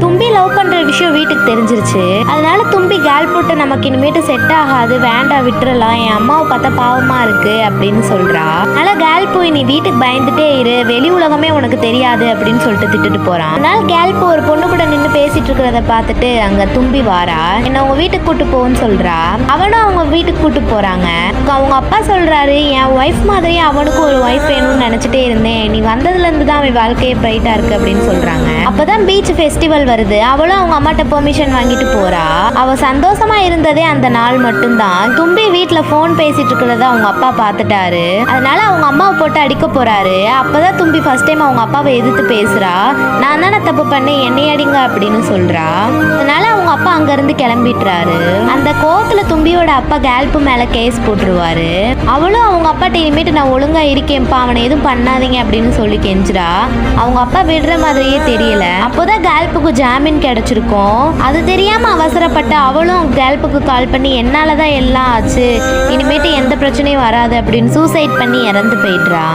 தும்பி லவ் பண்ற விஷயம் வீட்டுக்கு தெரிஞ்சிருச்சு. அதனால தும்பி கேல் போட்டு நமக்கு இனிமேட்டு செட் ஆகாது, வேண்டாம் விட்டுறலாம், என் அம்மாவை பார்த்தா பாவமா இருக்கு அப்படின்னு சொல்றா. அதனால கேல் போய் நீ வீட்டுக்கு பயந்துட்டே இரு, வெளி உலகமே உனக்கு தெரியாது அப்படின்னு சொல்லிட்டு திட்டுட்டு போறான். அதனால கேல் போ ஒரு பொண்ணு கூட நின்று பேசிட்டு இருக்கிறத பார்த்துட்டு அங்க தும்பி வாரா. என்ன உங்க வீட்டுக்கு கூட்டு போன்னு சொல்றா. அவனும் அவங்க வீட்டுக்கு கூட்டு போறாங்க. அவங்க அப்பா சொல்றாரு, என் ஒய்ஃப் மாதிரியே அவனுக்கும் ஒரு ஒய்ஃப் வேணும்னு நினைச்சிட்டே இருந்தேன், நீ வந்ததுல இருந்து தான் அவன் வாழ்க்கையே பிரைட்டா இருக்கு அப்படின்னு சொல்றாங்க. அப்பதான் பீச் ஃபெஸ்டிவல் வருது. அவளும் அவங்க அம்மாட்ட பெர்மிஷன் வாங்கிட்டு போறா. அவ சந்தோஷமா இருந்ததே அந்த நாள் மட்டும்தான். தும்பி வீட்டுல போன் பேசிட்டு இருக்கிறத அவங்க அப்பா பார்த்துட்டாரு. அதனால அவங்க அம்மாவை போட்டு அடிக்க போறாரு. அப்பதான் தும்பி ஃபர்ஸ்ட் டைம் அவங்க அப்பாவை எதிர்த்து பேசுறா. நான் தானே தப்பு பண்ணேன், என்னை அடிங்க அப்படின்னு சொல்றா. அதனால அவங்க அப்பா அங்க இருந்து கிளம்பிட்டுறாரு. அந்த கோவத்துல தும்பியோட அப்பா கேல்பு மேல கேஸ் போட்டுருவாரு. அவளும் அவங்க அப்பாட்ட இனிமேட்டு நான் ஒழுங்கா இருக்கேன்ப்பா, அவனை எதுவும் பண்ணாதீங்க அப்படின்னு சொல்லி கெஞ்சுறா. அவங்க அப்பா விடுற மாதிரியே தெரியல. அப்போதான் கேல்புக்கு ஜாமீன் கிடைச்சிருக்கும். அது தெரியாம அவசரப்பட்ட அவளும் கேல்புக்கு கால் பண்ணி என்னாலதான் எல்லாம் ஆச்சு, இனிமேட்டு எந்த பிரச்சனையும் வராது அப்படின்னு சூசைட் பண்ணி இறந்து போயிடுறா.